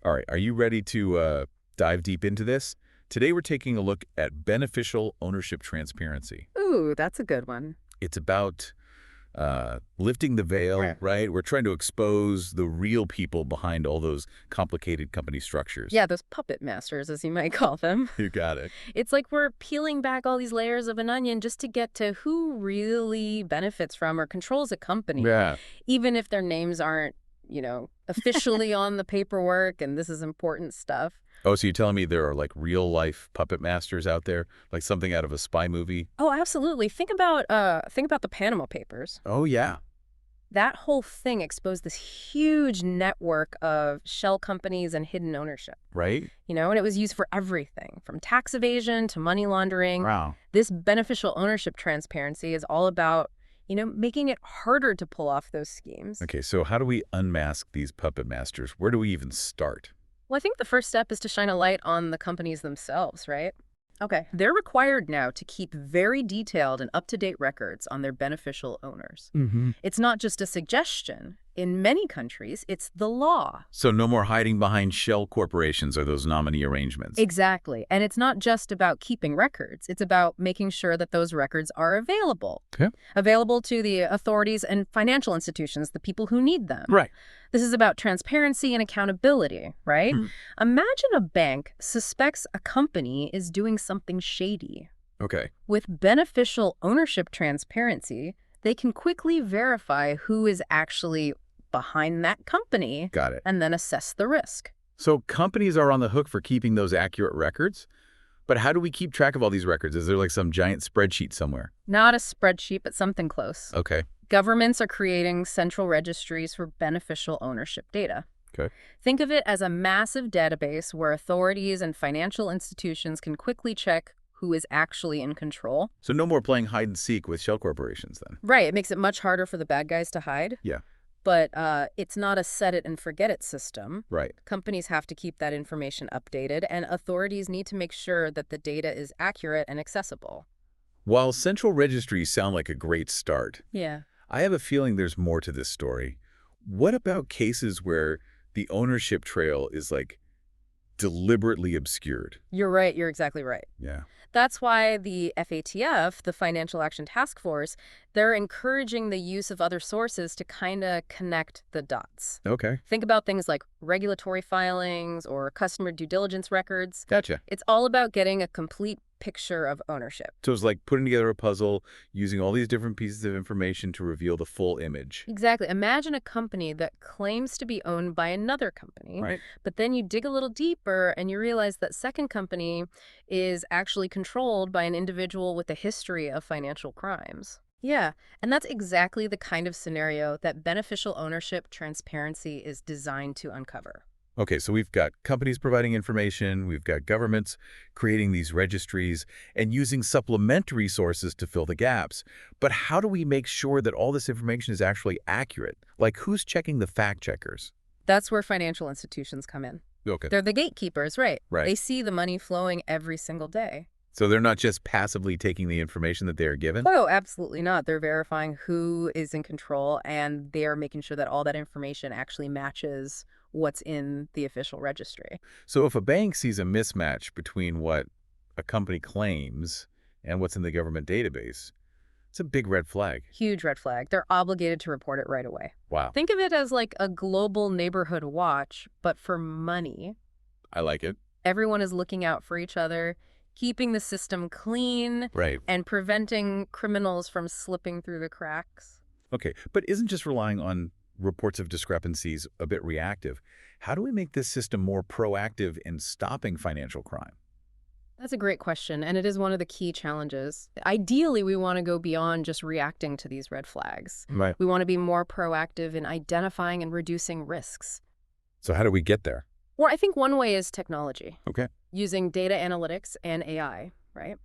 All right, are you ready to dive deep into this? Today we're taking a look at beneficial ownership transparency. Ooh, that's a good one. It's about lifting the veil, Right. right? We're trying to expose the real people behind all those complicated company structures. Yeah, those puppet masters, as you might call them. You got it. It's like we're peeling back all these layers of an onion just to get to who really benefits from or controls a company, Yeah. even if their names aren't, officially on the paperwork, and this is important stuff. Oh, so you're telling me there are like real-life puppet masters out there, like something out of a spy movie? Oh, absolutely. Think about the Panama Papers. Oh, yeah. That whole thing exposed this huge network of shell companies and hidden ownership. Right? And it was used for everything from tax evasion to money laundering. Wow. This beneficial ownership transparency is all about, making it harder to pull off those schemes. Okay, so how do we unmask these puppet masters? Where do we even start? Well, I think the first step is to shine a light on the companies themselves, right? Okay. They're required now to keep very detailed and up-to-date records on their beneficial owners. Mm-hmm. It's not just a suggestion. In many countries, it's the law. So no more hiding behind shell corporations or those nominee arrangements. Exactly. And it's not just about keeping records. It's about making sure that those records are available. Okay. Available to the authorities and financial institutions, the people who need them. Right. This is about transparency and accountability, right? Imagine a bank suspects a company is doing something shady. Okay. With beneficial ownership transparency, they can quickly verify who is actually behind that company Got it. and then assess the risk. So companies are on the hook for keeping those accurate records? But how do we keep track of all these records? Is there like some giant spreadsheet somewhere? Not a spreadsheet, but something close. Okay. Governments are creating central registries for beneficial ownership data. Okay. Think of it as a massive database where authorities and financial institutions can quickly check who is actually in control. So no more playing hide and seek with shell corporations then? Right. It makes it much harder for the bad guys to hide. Yeah. But it's not a set it and forget it system. Right. Companies have to keep that information updated, and authorities need to make sure that the data is accurate and accessible. While central registries sound like a great start, Yeah. I have a feeling there's more to this story. What about cases where the ownership trail is like deliberately obscured? You're right. You're exactly right. Yeah. That's why the FATF, the Financial Action Task Force, they're encouraging the use of other sources to kind of connect the dots. Okay. Think about things like regulatory filings or customer due diligence records. Gotcha. It's all about getting a complete picture of ownership. So it's like putting together a puzzle, using all these different pieces of information to reveal the full image. Exactly. Imagine a company that claims to be owned by another company, Right. but then you dig a little deeper and you realize that second company is actually controlled by an individual with a history of financial crimes. Yeah, and that's exactly the kind of scenario that beneficial ownership transparency is designed to uncover. Okay, so we've got companies providing information, we've got governments creating these registries and using supplementary sources to fill the gaps. But how do we make sure that all this information is actually accurate? Like, who's checking the fact checkers? That's where financial institutions come in. Okay. They're the gatekeepers, right? Right. They see the money flowing every single day. So they're not just passively taking the information that they are given? Oh, absolutely not. They're verifying who is in control, and they are making sure that all that information actually matches what's in the official registry. So if a bank sees a mismatch between what a company claims and what's in the government database, it's a big red flag. Huge red flag. They're obligated to report it right away. Wow. Think of it as like a global neighborhood watch, but for money. I like it. Everyone is looking out for each other, keeping the system clean, Right. and preventing criminals from slipping through the cracks. Okay, but isn't just relying on reports of discrepancies a bit reactive? How do we make this system more proactive in stopping financial crime? That's a great question, and it is one of the key challenges. Ideally, we want to go beyond just reacting to these red flags. Right. We want to be more proactive in identifying and reducing risks. So how do we get there? Well, I think one way is technology. Okay. Using data analytics and AI, right?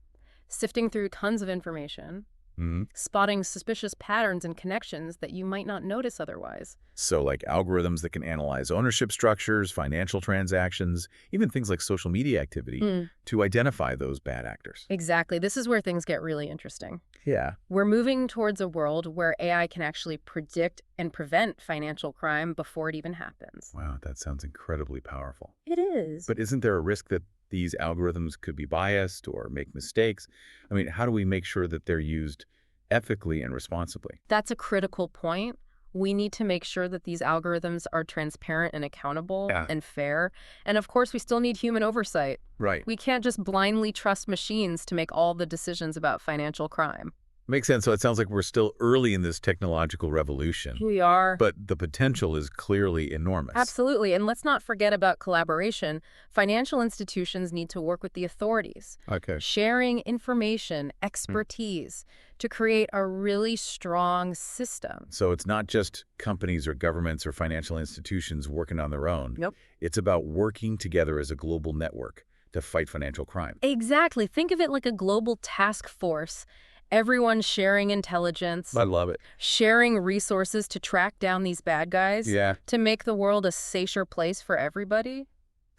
Sifting through tons of information, Hmm. spotting suspicious patterns and connections that you might not notice otherwise. So like algorithms that can analyze ownership structures, financial transactions, even things like social media activity Mm, to identify those bad actors. exactly. This is where things get really interesting. Yeah. We're moving towards a world where AI can actually predict and prevent financial crime before it even happens. Wow, that sounds incredibly powerful. It is. But isn't there a risk that these algorithms could be biased or make mistakes? I mean, how do we make sure that they're used ethically and responsibly? That's a critical point. We need to make sure that these algorithms are transparent and accountable Yeah. and fair. And of course, we still need human oversight. Right. We can't just blindly trust machines to make all the decisions about financial crime. Makes sense. So it sounds like we're still early in this technological revolution, We are. but the potential is clearly enormous. Absolutely. And let's not forget about collaboration. Financial institutions need to work with the authorities, Okay. sharing information, expertise to create a really strong system. So it's not just companies or governments or financial institutions working on their own. Yep. It's about working together as a global network to fight financial crime. Exactly. Think of it like a global task force. Everyone sharing intelligence, love it. sharing resources to track down these bad guys, Yeah. to make the world a safer place for everybody.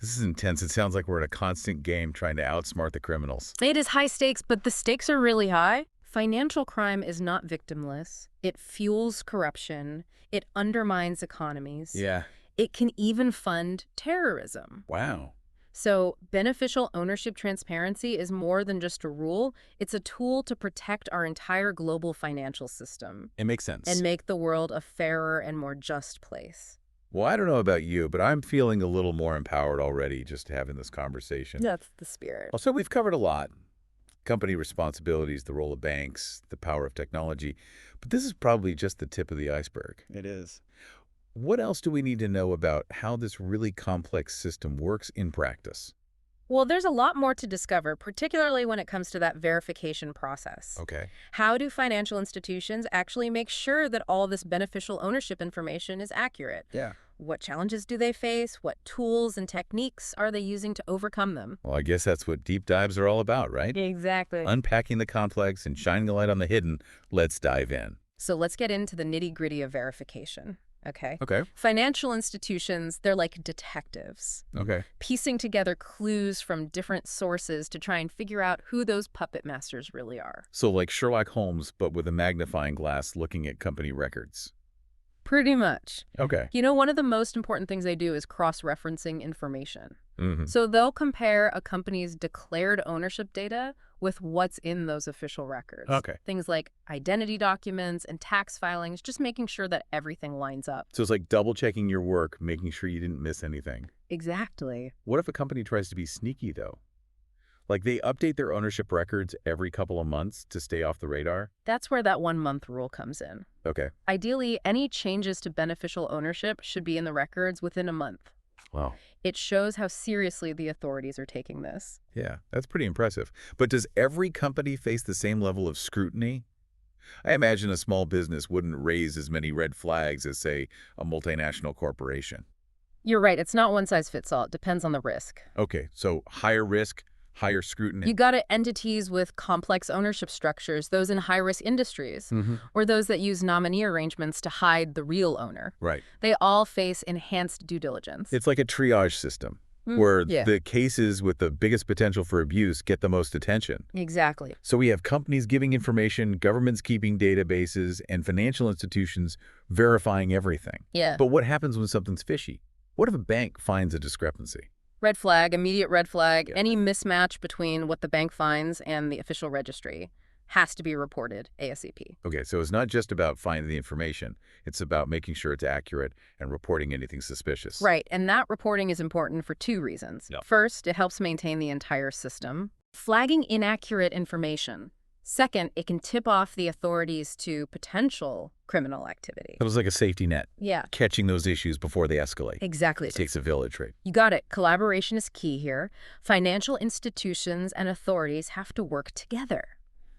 This is intense. It sounds like we're in a constant game trying to outsmart the criminals. It is high stakes, but the stakes are really high. Financial crime is not victimless. It fuels corruption. It undermines economies. Yeah. It can even fund terrorism. Wow. So beneficial ownership transparency is more than just a rule. It's a tool to protect our entire global financial system It makes sense. and make the world a fairer and more just place. Well, I don't know about you, but I'm feeling a little more empowered already just having this conversation. That's the spirit. Also, we've covered a lot. Company responsibilities, the role of banks, the power of technology. But this is probably just the tip of the iceberg. It is. What else do we need to know about how this really complex system works in practice? Well, there's a lot more to discover, particularly when it comes to that verification process. Okay. How do financial institutions actually make sure that all this beneficial ownership information is accurate? Yeah. What challenges do they face? What tools and techniques are they using to overcome them? Well, I guess that's what deep dives are all about, right? Exactly. Unpacking the complex and shining a light on the hidden. Let's dive in. So let's get into the nitty-gritty of verification. Okay. Okay. Financial institutions, they're like detectives, Okay. piecing together clues from different sources to try and figure out who those puppet masters really are. So like Sherlock Holmes, but with a magnifying glass looking at company records. Pretty much. Okay. You know, one of the most important things they do is cross-referencing information. Mm-hmm. So they'll compare a company's declared ownership data with what's in those official records. Okay. Things like identity documents and tax filings, just making sure that everything lines up. So it's like double checking your work, making sure you didn't miss anything. Exactly. What if a company tries to be sneaky, though? Like they update their ownership records every couple of months to stay off the radar? That's where that 1-month rule comes in. Okay. Ideally, any changes to beneficial ownership should be in the records within a month. Wow. It shows how seriously the authorities are taking this. Yeah, that's pretty impressive. But does every company face the same level of scrutiny? I imagine a small business wouldn't raise as many red flags as, say, a multinational corporation. You're right, it's not one size fits all. It depends on the risk. Okay, so higher risk, higher scrutiny. You got it, entities with complex ownership structures, those in high-risk industries, Mm-hmm. or those that use nominee arrangements to hide the real owner. Right. They all face enhanced due diligence. It's like a triage system where yeah. the cases with the biggest potential for abuse get the most attention. Exactly. So we have companies giving information, governments keeping databases, and financial institutions verifying everything. Yeah. But what happens when something's fishy? What if a bank finds a discrepancy? Red flag, immediate red flag. Yeah. Any mismatch between what the bank finds and the official registry has to be reported ASAP. Okay, so it's not just about finding the information. It's about making sure it's accurate and reporting anything suspicious. Right, and that reporting is important for two reasons. Yeah. First, it helps maintain the entire system. Flagging inaccurate information. Second, it can tip off the authorities to potential criminal activity. It was like a safety net, Yeah, catching those issues before they escalate. exactly. It takes a village, right? You got it. Collaboration is key here. Financial institutions and authorities have to work together.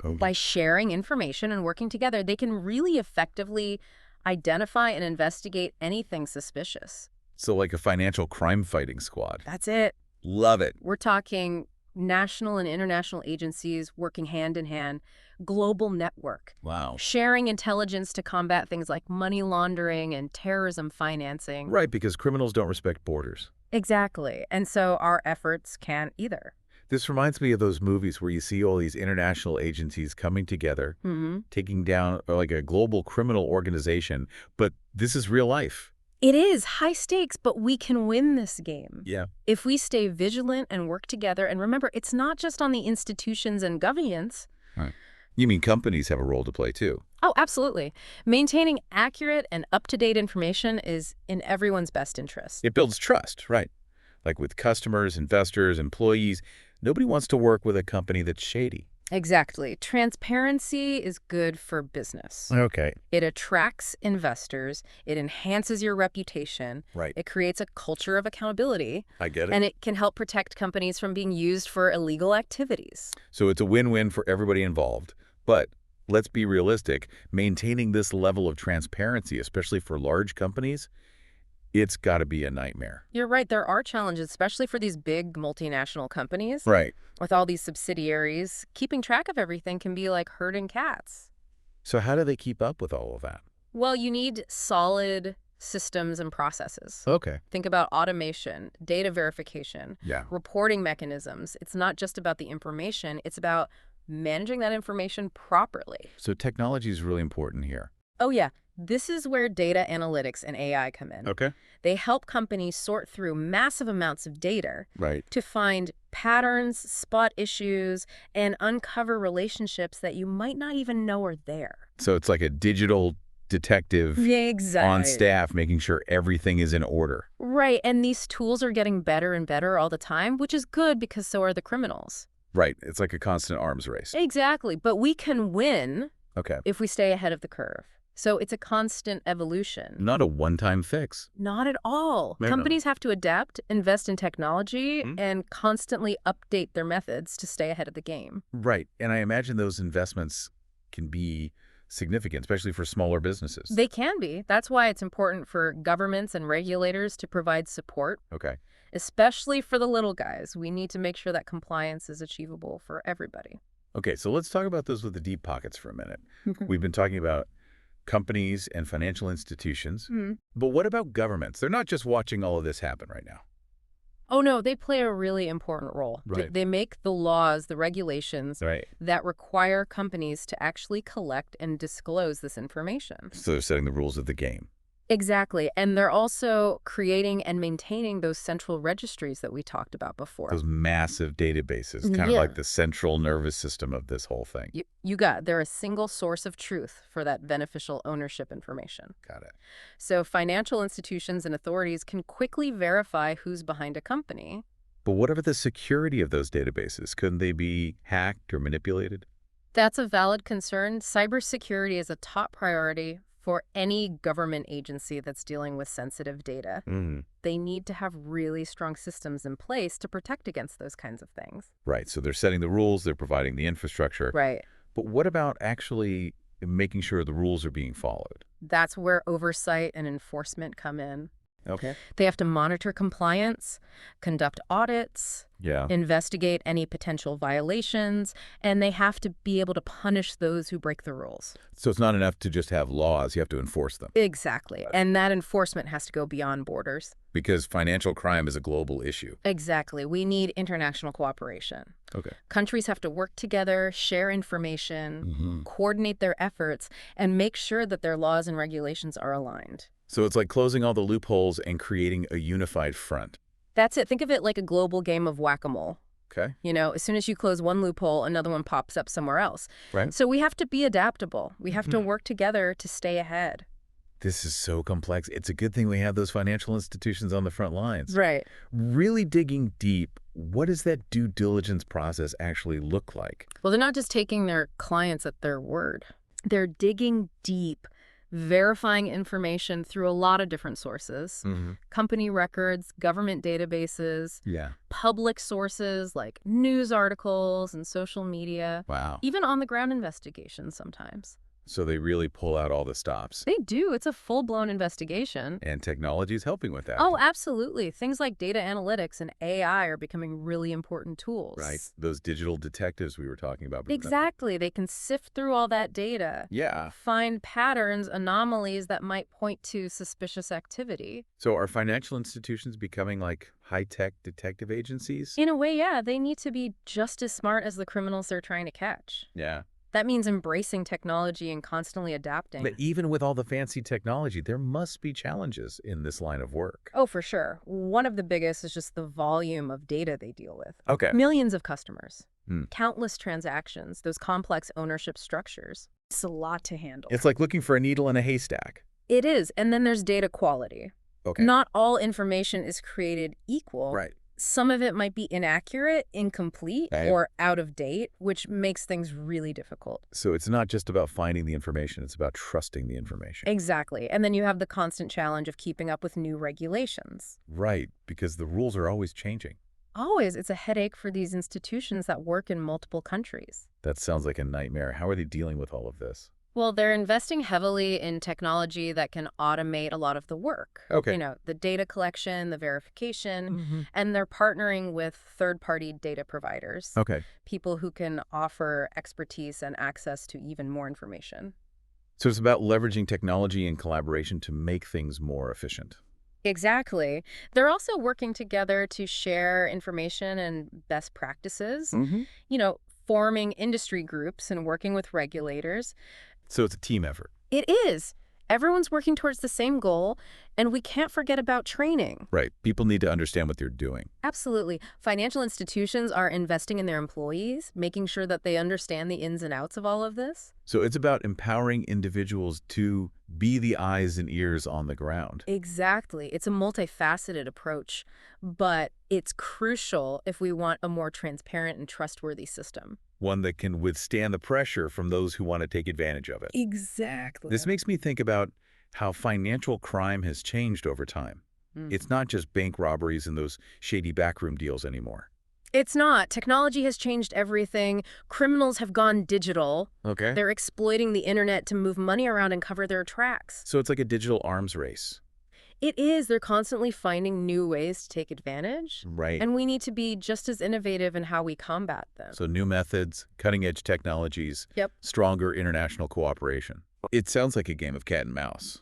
Okay. By sharing information and working together, they can really effectively identify and investigate anything suspicious. So like a financial crime fighting squad. That's it. Love it. We're talking national and international agencies working hand in hand, global network, Wow. sharing intelligence to combat things like money laundering and terrorism financing. Right, because criminals don't respect borders. Exactly. And so our efforts can't either. This reminds me of those movies where you see all these international agencies coming together, Hmm. taking down like a global criminal organization, but this is real life. It is high stakes, but we can win this game. Yeah. If we stay vigilant and work together, and remember, it's not just on the institutions and governments. Right. You mean companies have a role to play too? Oh, absolutely. Maintaining accurate and up-to-date information is in everyone's best interest. It builds trust, right? Like with customers, investors, employees, nobody wants to work with a company that's shady. Exactly. Transparency is good for business. Okay. It attracts investors, it enhances your reputation, Right. it creates a culture of accountability, I get it. and it can help protect companies from being used for illegal activities. So it's a win-win for everybody involved. But let's be realistic. Maintaining this level of transparency, especially for large companies, it's got to be a nightmare. You're right, there are challenges, especially for these big multinational companies. Right. With all these subsidiaries, keeping track of everything can be like herding cats. So how do they keep up with all of that? Well, you need solid systems and processes. Okay. Think about automation, data verification, Yeah. reporting mechanisms. It's not just about the information, it's about managing that information properly. So technology is really important here. Oh yeah, this is where data analytics and AI come in. Okay. They help companies sort through massive amounts of data Right. to find patterns, spot issues, and uncover relationships that you might not even know are there. So it's like a digital detective Exactly. on staff making sure everything is in order. Right, and these tools are getting better and better all the time, which is good because so are the criminals. Right. It's like a constant arms race. Exactly, but we can win Okay. if we stay ahead of the curve. So it's a constant evolution. Not a one-time fix. Not at all. No. Companies have to adapt, invest in technology, Hmm? and constantly update their methods to stay ahead of the game. Right. And I imagine those investments can be significant, especially for smaller businesses. They can be. That's why it's important for governments and regulators to provide support, Okay. especially for the little guys. We need to make sure that compliance is achievable for everybody. Okay, so let's talk about those with the deep pockets for a minute. We've been talking about companies and financial institutions, but what about governments? They're not just watching all of this happen right now. Oh, no, they play a really important role. Right. They make the laws, the regulations Right. that require companies to actually collect and disclose this information. So they're setting the rules of the game. Exactly. And they're also creating and maintaining those central registries that we talked about before. Those massive databases, kind of Yeah. like the central nervous system of this whole thing. They're a single source of truth for that beneficial ownership information. Got it. So financial institutions and authorities can quickly verify who's behind a company. But what about the security of those databases? Couldn't they be hacked or manipulated? That's a valid concern. Cybersecurity is a top priority for any government agency that's dealing with sensitive data. They need to have really strong systems in place to protect against those kinds of things. Right. So they're setting the rules, they're providing the infrastructure. Right. But what about actually making sure the rules are being followed? That's where oversight and enforcement come in. Okay. They have to monitor compliance, conduct audits, Yeah. investigate any potential violations, and they have to be able to punish those who break the rules. So it's not enough to just have laws, you have to enforce them. Exactly. And that enforcement has to go beyond borders. Because financial crime is a global issue. Exactly. We need international cooperation. Okay. Countries have to work together, share information, coordinate their efforts, and make sure that their laws and regulations are aligned. So it's like closing all the loopholes and creating a unified front. That's it. Think of it like a global game of whack-a-mole. Okay. You know, as soon as you close one loophole, another one pops up somewhere else. Right. So we have to be adaptable. We have to work together to stay ahead. This is so complex. It's a good thing we have those financial institutions on the front lines. Right. Really digging deep, what does that due diligence process actually look like? Well, they're not just taking their clients at their word. They're digging deep, verifying information through a lot of different sources. Company records, government databases, Yeah. public sources like news articles and social media, Wow. even on-the-ground investigations sometimes. So they really pull out all the stops. They do. It's a full-blown investigation. And technology is helping with that. Oh, absolutely. Things like data analytics and AI are becoming really important Right. tools. Those digital detectives we were talking about. Exactly. They can sift through all that data, Yeah. find patterns, anomalies that might point to suspicious activity. So are financial institutions becoming like high-tech detective agencies? In a way, yeah, they need to be just as smart as the criminals they're trying to catch. Yeah. That means embracing technology and constantly adapting. But even with all the fancy technology, there must be challenges in this line of work. Oh, for sure. One of the biggest is just the volume of data they deal with. Okay. Millions of customers, Hmm. countless transactions, those complex ownership structures. It's a lot to handle. It's like looking for a needle in a haystack. It is. And then there's data quality. Okay. Not all information is created equal. Right. Some of it might be inaccurate, incomplete, Right. or out of date, which makes things really difficult. So it's not just about finding the information, it's about trusting the information. Exactly. And then you have the constant challenge of keeping up with new regulations. Right, because the rules are always changing. Always, it's a headache for these institutions that work in multiple countries. That sounds like a nightmare. How are they dealing with all of this? Well, they're investing heavily in technology that can automate a lot of the work. Okay. You know, the data collection, the verification, Mm-hmm. and they're partnering with third-party data providers, Okay. people who can offer expertise and access to even more information. So it's about leveraging technology and collaboration to make things more efficient. Exactly. They're also working together to share information and best practices, Mm-hmm. you know, forming industry groups and working with regulators. So it's a team effort. It is. Everyone's working towards the same goal, and we can't forget about training. Right. People need to understand what they're doing. Absolutely. Financial institutions are investing in their employees, making sure that they understand the ins and outs of all of this. So it's about empowering individuals to be the eyes and ears on the ground. Exactly. It's a multifaceted approach, but it's crucial if we want a more transparent and trustworthy system. One that can withstand the pressure from those who want to take advantage of it. Exactly. This makes me think about how financial crime has changed over time. It's not just bank robberies and those shady backroom deals anymore. It's not. Technology has changed everything. Criminals have gone digital. Okay. They're exploiting the internet to move money around and cover their tracks. So it's like a digital arms race. It is. They're constantly finding new ways to take advantage. Right. And we need to be just as innovative in how we combat them. So new methods, cutting-edge technologies, Yep. stronger international cooperation. It sounds like a game of cat and mouse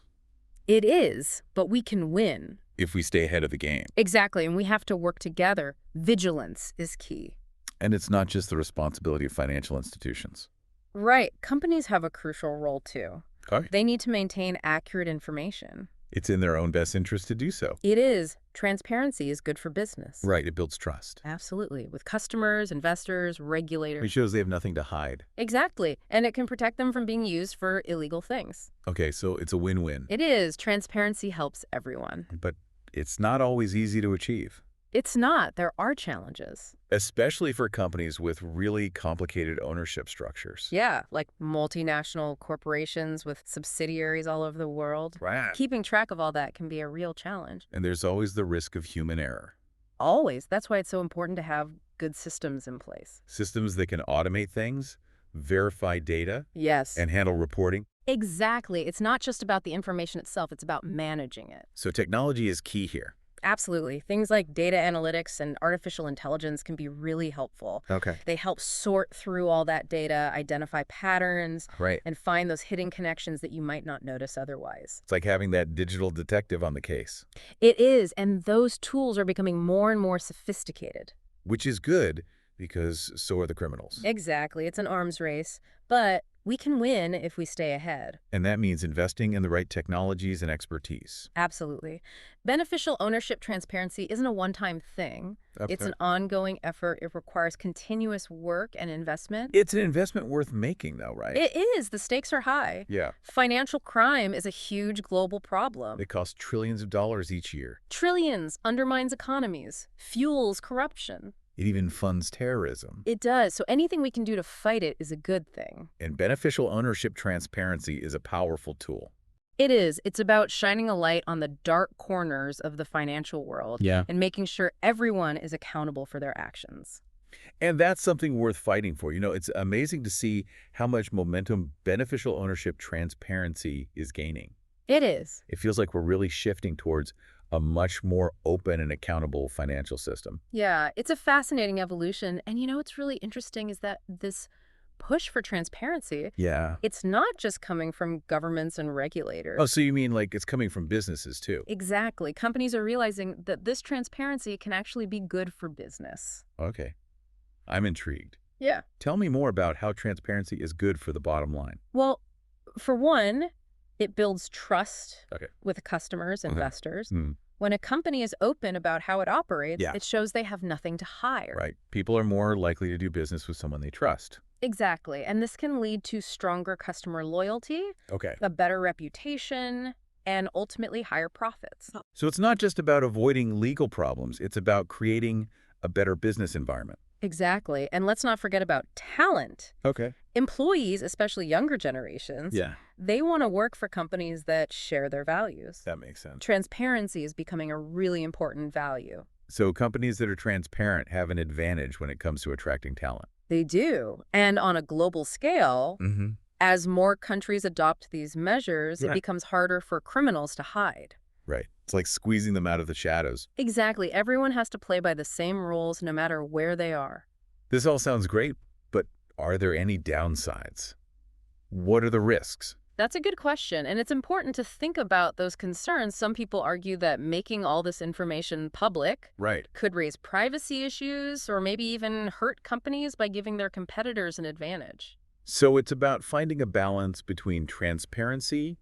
It is, but we can win. if we stay ahead of the game. Exactly, and we have to work together. Vigilance is key. And it's not just the responsibility of financial institutions. Right. Companies have a crucial role, too. Okay. They need to maintain accurate information. It's in their own best interest to do so. It is. Transparency is good for business. Right, it builds trust. Absolutely. With customers, investors, It regulators. shows they have nothing to hide. Exactly. And it can protect them from being used for illegal things. Okay, so it's a win-win. It is. Transparency helps everyone. But it's not always easy to achieve, It's not. There are challenges. especially for companies with really complicated ownership structures. Yeah, like multinational corporations with subsidiaries all over the world. Right. Keeping track of all that can be a real challenge. And there's always the risk of human error. Always. That's why it's so important to have good systems in place. Systems that can automate things, verify data, Yes. and handle reporting. Exactly. It's not just about the information itself. It's about managing it. So technology is key here. Absolutely. Things like data analytics and artificial intelligence can be really helpful. Okay. They help sort through all that data, identify patterns, Right. and find those hidden connections that you might not notice otherwise. It's like having that digital detective on the case, It is, and those tools are becoming more and more sophisticated. which is good because so are the criminals. Exactly. It's an arms race, but we can win if we stay ahead. And that means investing in the right technologies and expertise. Absolutely. Beneficial ownership transparency isn't a one-time thing. It's Okay. an ongoing effort. It requires continuous work and investment. It's an investment worth making, though, right? It is. The stakes are high. Yeah. Financial crime is a huge global problem. It costs trillions of dollars each year. Trillions, undermines economies, fuels corruption. It even funds terrorism. It does. So anything we can do to fight it is a good thing. And beneficial ownership transparency is a powerful tool. It is. It's about shining a light on the dark corners of the financial world Yeah. and making sure everyone is accountable for their actions. And that's something worth fighting for. It's amazing to see how much momentum beneficial ownership transparency is gaining. It is. It feels like we're really shifting towards a much more open and accountable financial system. Yeah, it's a fascinating evolution. And what's really interesting is that this push for transparency, Yeah. it's not just coming from governments and Oh, regulators. so you mean like it's coming from businesses too? Exactly. Companies are realizing that this transparency can actually be good for business. Okay. I'm intrigued. Yeah. Tell me more about how transparency is good for the bottom line. Well, for one, it builds trust Okay. with customers, Okay. investors. Hmm. When a company is open about how it operates, Yeah. it shows they have nothing to hide. Right. People are more likely to do business with someone they trust. Exactly. And this can lead to stronger customer loyalty, Okay. a better reputation, and ultimately higher profits. So it's not just about avoiding legal problems. It's about creating a better business environment. Exactly. And let's not forget about talent. Okay. Employees, especially younger generations, Yeah. they want to work for companies that share their values. That makes sense. Transparency is becoming a really important value. So companies that are transparent have an advantage when it comes to attracting talent. They do. And on a global scale, Mm-hmm. as more countries adopt these measures, it Right. becomes harder for criminals to hide. Right. It's like squeezing them out of the shadows. Exactly. Everyone has to play by the same rules no matter where they are. This all sounds great, but are there any downsides? What are the risks? That's a good question, and it's important to think about those concerns. Some people argue that making all this information public Right. could raise privacy issues or maybe even hurt companies by giving their competitors an advantage. So it's about finding a balance between transparency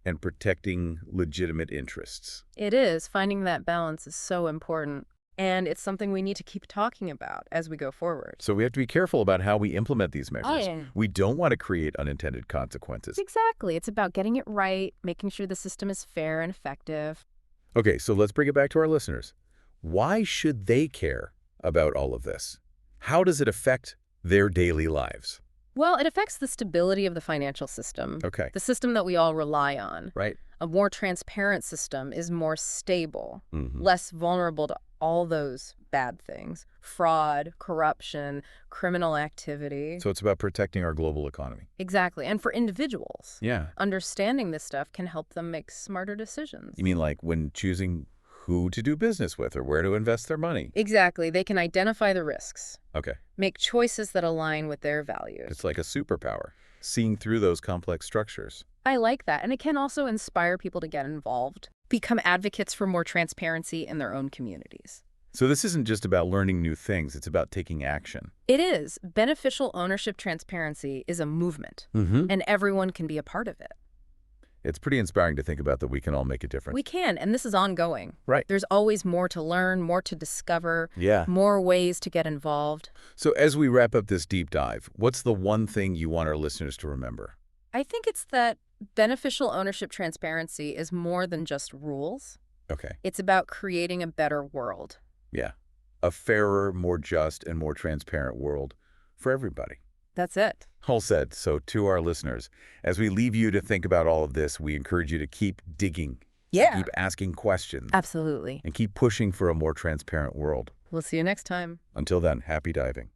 and protecting legitimate interests. It is. Finding that balance is so important, and it's something we need to keep talking about as we go forward. So we have to be careful about how we implement these measures. yeah. We don't want to create unintended consequences. Exactly. It's about getting it right, making sure the system is fair and effective. Okay, so let's bring it back to our listeners. Why should they care about all of this? How does it affect their daily lives? Well, it affects the stability of the financial system, Okay. the system that we all rely on. Right. A more transparent system is more stable, Mhm. less vulnerable to all those bad things: fraud, corruption, criminal activity. So it's about protecting our global economy. Exactly. And for individuals, Yeah. understanding this stuff can help them make smarter decisions. You mean like when choosing who to do business with or where to invest their money? Exactly. They can identify the risks, Okay. make choices that align with their values. It's like a superpower, seeing through those complex structures. I like that. And it can also inspire people to get involved, become advocates for more transparency in their own communities. So this isn't just about learning new things, it's about taking action. It is. Beneficial ownership transparency is a movement, Mm-hmm. and everyone can be a part of it. It's pretty inspiring to think about that we can all make a difference. We can, and this is ongoing. Right. There's always more to learn, more to discover, Yeah. more ways to get involved. So as we wrap up this deep dive, what's the one thing you want our listeners to remember? I think it's that beneficial ownership transparency is more than just rules. Okay. It's about creating a better world. Yeah. A fairer, more just, and more transparent world for everybody. That's it. All said. So to our listeners, as we leave you to think about all of this, we encourage you to keep digging, keep asking questions, Absolutely. and keep pushing for a more transparent world. We'll see you next time. Until then, happy diving.